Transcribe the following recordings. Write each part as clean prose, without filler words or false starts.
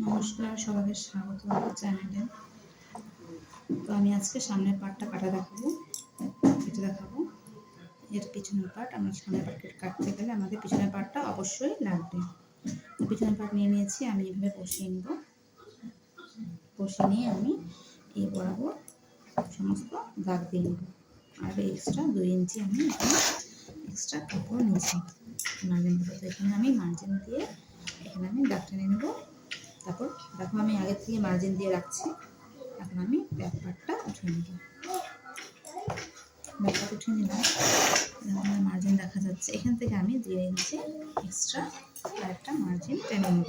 নমস্কার, সবাইকে স্বাগত আমার চ্যানেলে। তো আমি আজকে সামনের পার্টটা কেটে দেখাবো। এর পিছনের পার্ট, আমরা সামনের পার্ট কাটতে গেলে আমাদের পিছনের পার্টটা অবশ্যই লাগবে। তো পিছনের পার্ট নিয়ে নিয়েছি, আমি এইভাবে বসিয়ে নিব। বসিয়ে নিয়ে আমি এই বরাবর সমস্ত দাগ দিয়ে নেব। আর এক্সট্রা 2 ইঞ্চি আমি এখানে এক্সট্রা কাপড় নিয়েছি মার্জিন করে। তো এখানে আমি মার্জিন দিয়ে এখানে আমি দাগ টেনে নেব। তারপর দেখো আমি আগে থেকে মার্জিন দিয়ে রাখছি। এখন আমি ব্যাক পার্টটা উঠিয়ে নেব। ব্যাক পার্ট উঠিয়ে নিলাম, মার্জিন দেখা যাচ্ছে। এখান থেকে আমি 2 ইঞ্চি এক্সট্রা আর একটা মার্জিন টেনে নেব।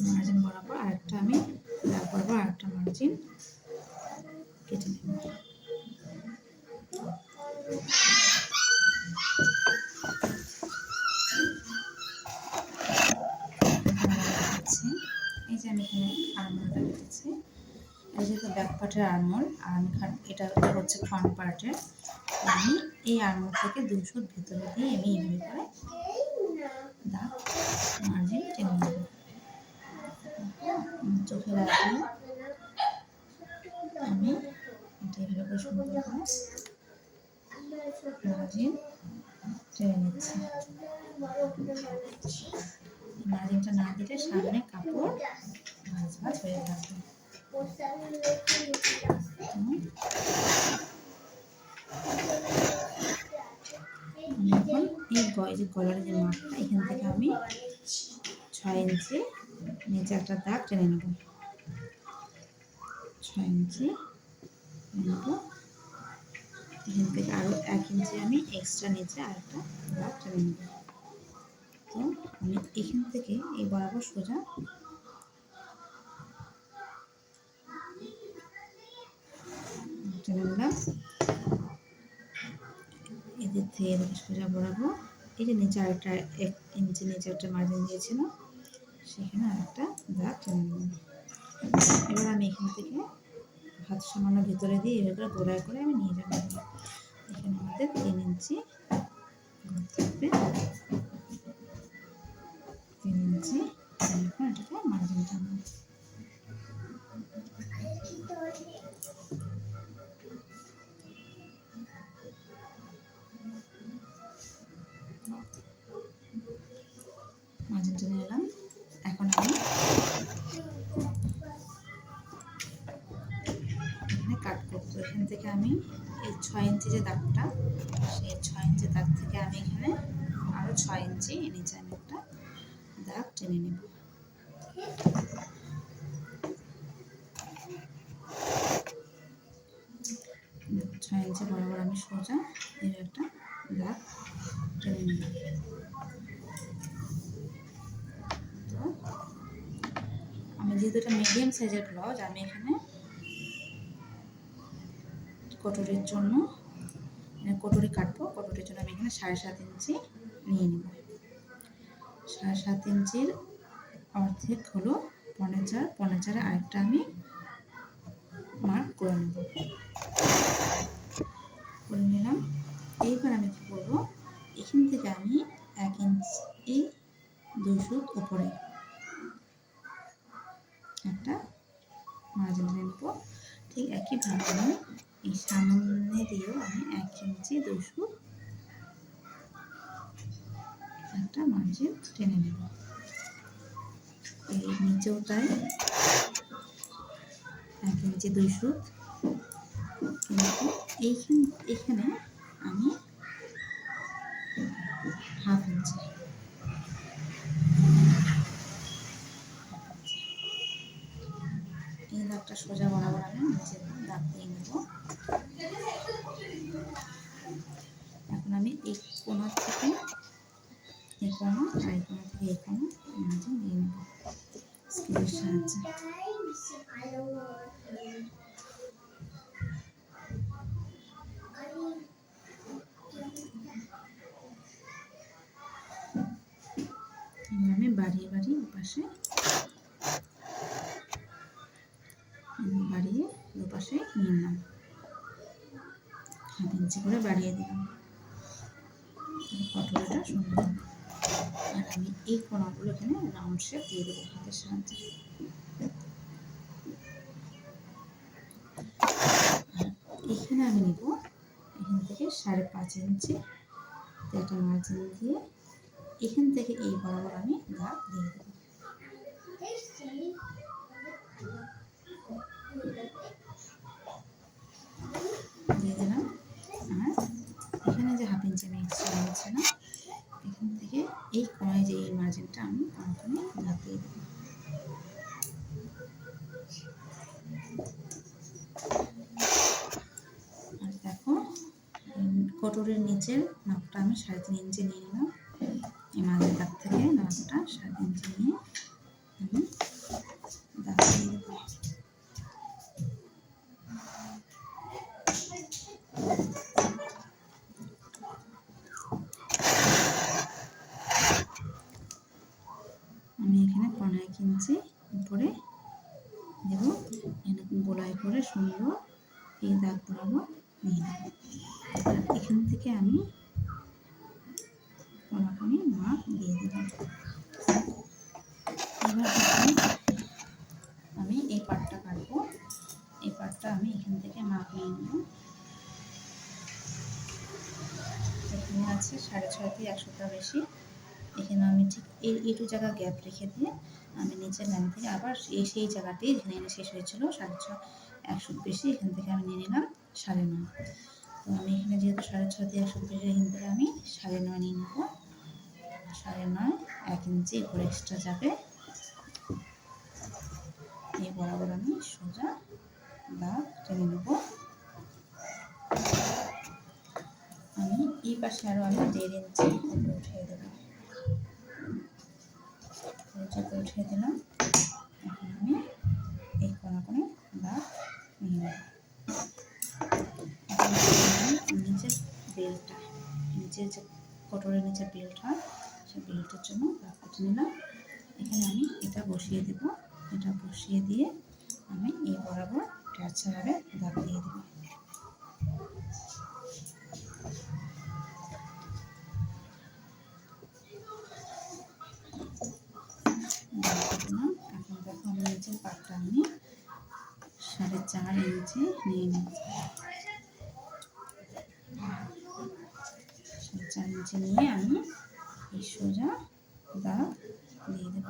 মার্জিন বরাবর আরেকটা আমি ব্যাক বরাবর আরেকটা মার্জিন কেটে নেব। এই যে আমি এখানে আর্মোলটা কেটেছি। এই যেহেতু ব্যাক পার্টের আর্মোল আর আমি এটা হচ্ছে ফ্রন্ট পার্টের। আমি এই আর্মোল থেকে 2 সুত ভিতরে দিয়ে আমি এইভাবে করে দাগ মার্জিন টেনে নেব। চোখের আগে আমি এটা এইভাবে করে সুন্দর করে মার্জিন টেনে নিচ্ছি। মার্জিনটা না দিলে সামনে কাপড় ভাঁজ ভাঁজ হয়ে থাকবে। এখন এই যে গলার যে মাপটা, এখান থেকে আমি 6 ইঞ্চি নিচে একটা দাগ টেনে নেব। 6 ইঞ্চি নেব। এখান থেকে আরও 1 ইঞ্চি আমি এক্সট্রা নিচে আরেকটা দাগ টেনে নেব। তো আমি এখান থেকে এই বরাবর সোজা টেনে নিলাম। এদের থেকে এদিকে সোজা বরাবর এই যে নিচে আরেকটা 1 ইঞ্চি নিচে একটা মার্জিন দিয়েছিলাম, সেখানে আরেকটা দাগ টেনে নিলাম। এবার আমি এখান থেকে হাত সামান্য ভিতরে দিয়ে এভাবে গোড়ায় করে আমি নিয়ে যাবো। এখানে আমাদের 3 ইঞ্চি থাকবে। 3 ইঞ্চি এখন এটাকে মার্জিন টানবো। মার্জিন টেনে নিলাম। এখন আমি এখানে কাট করবো। এখান থেকে আমি এই 6 ইঞ্চি যে দাগটা, সেই 6 ইঞ্চি দাগ থেকে আমি এখানে আরও 6 ইঞ্চি নিচে আমি একটা দাগ টেনে নেব। 6 ইঞ্চি বরাবর আমি সোজা এর একটা দাগ টেনে নেব। তো আমি যেহেতু এটা মিডিয়াম সাইজের ব্লাউজ, আমি এখানে কটরির জন্য কটরি কাটবো। কটরির জন্য আমি এখানে 7.5 ইঞ্চি নিয়ে নেব। 7.5 ইঞ্চির অর্ধেক হলো 4.5। 4.5 আরেকটা আমি মার্ক করে নেব। করে নিলাম। এইবার আমি কি করবো, এখান থেকে আমি 1 ইঞ্চি 2 সুত উপরে একটা মার্জিন নেব। ঠিক একইভাবে আমি এই সামনে দিয়েও আমি 1 ইঞ্চি 2 সুত একটা মার্জিন টেনে নেব। এই নিচেও তাই 1 ইঞ্চি 2 সুত। কিন্তু এখানে আমি 1/2 ইঞ্চি এই দাগটা সোজা বরাবর আমি নিচে দাগ দিয়ে নেব। এখন আমি এই কোণা থেকে এই কোণা আর এই কোণা থেকে এই কোণা মাঝে নিয়ে নেব স্কেলের সাহায্যে। আমি বাড়িয়ে বাড়িয়ে পাশে পাশে নিয়ে নিলাম, 1/2 ইঞ্চি করে বাড়িয়ে দিলাম, কটরাটা সুন্দর হবে। আর আমি এই কোনাগুলো এখানে রাউন্ড শেপ দিয়ে দেবো হাতের সাহায্যে। আর এখানে আমি নিব এখান থেকে 5.5 ইঞ্চি একটা মার্জিন দিয়ে এখান থেকে এই বরাবর আমি দাগ দিয়ে দেবো। দিয়ে দিলাম। আর এখানে যে 1/2 ইঞ্চি আমি এক্সট্রা নিয়েছি না, এখান থেকে এই কোনায় যে এই মার্জিনটা আমি কোনাখানে দাগ দিয়ে দেবো। আর দেখো কটরের নিচের নাপটা আমি 3.5 ইঞ্চি নিয়ে নিলাম, এই মাঝের দাগ থেকে নাপটা 3.5 ইঞ্চি নিয়ে আমি দাগ দিয়ে দেবো। আমি এখানে 1.5 ইঞ্চি উপরে দেবো, এরকম গোলাই করে সুন্দর এই দাগ বরাবর নিয়ে নেব। আর এখান থেকে আমি কোনাকুনি মাপ দিয়ে দিলাম। এবার আমি এই পাটটা কাটবো, এই পাটটা আমি এখান থেকে মাপ নিয়ে নেব। এখানে আছে 6.5 থেকে 1 সপ্তাহ বেশি। এখানে আমি ঠিক এইটু জায়গা গ্যাপ রেখে দিয়ে আমি নিচের লাইন থেকে আবার সেই জায়গাতেই যেখানে এনে শেষ হয়েছিল 6.5 1 ফুট বেশি, এখান থেকে আমি নিয়ে নিলাম 9.5। তো আমি এখানে যেহেতু 6.5 থেকে 1 ফুট বেশি, এখান থেকে আমি 9.5 নিয়ে নেব। 9.5 1 ইঞ্চি উপরে এক্সট্রা যাবে, এই বরাবর আমি সোজা দাগ টেনে নেব। আমি এই পাশে আরও আমি 1.5 ইঞ্চি উপরে উঠিয়ে দেবো, উঠিয়ে দিলাম। এখন আমি এই কোনাকুনি দাগ নিয়ে নেব। নিচের বেল্টটা, নিচের যে কটরের নিচের বেল্ট হয় সেই বেল্টের জন্য দাগ কেটে নিলাম। এখানে আমি এটা বসিয়ে দেব, এটা বসিয়ে দিয়ে আমি এই বরাবর ট্যাচারে দাগ দিয়ে দেবো। এখন দেখো আমি নিচের পাটটা আমি 4.5 ইঞ্চি নিয়ে নিচ্ছি। 4.5 ইঞ্চি নিয়ে আমি এই সোজা দাগ দিয়ে দেব।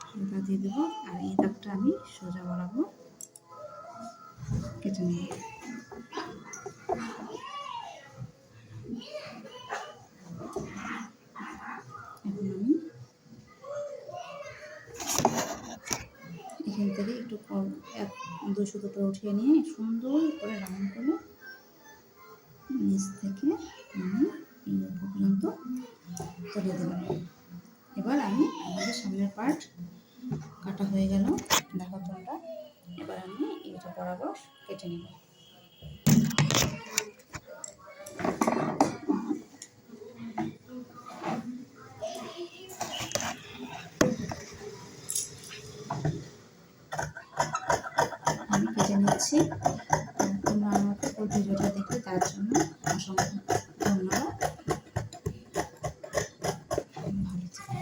সোজা দিয়ে দেবো আর এই দাগটা আমি সোজা বরাবর কেটে নেব। এখন আমি এখান থেকে একটু 2 সুতো করে উঠিয়ে নিয়ে সুন্দর করে রাউন্ড করে নিচ থেকে আমি এই পর্যন্ত তুলে দিলাম। এবার আমি আমাদের সামনের পার্ট কাটা হয়ে গেল, দেখো তোমরা। এবার আমি এইটা বরাবর কেটে নেব। আমি কেটে নিচ্ছি। তোমরা আমার ভিডিওটা দেখে তার জন্য অসংখ্য ধন্যবাদ। ভালো থেকো,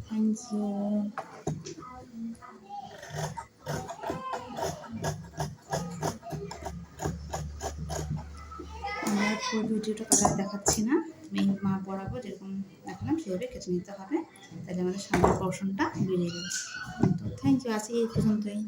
থ্যাংক ইউ। আমার পুরো ভিডিওটা কালার দেখাচ্ছি না, আমি মা বরাবর যেরকম দেখালাম সেভাবে কেটে নিতে হবে, তাহলে আমাদের সামনের পোর্শনটা বেরিয়ে যাবে। তো থ্যাংক ইউ, আজকে এই পর্যন্তই।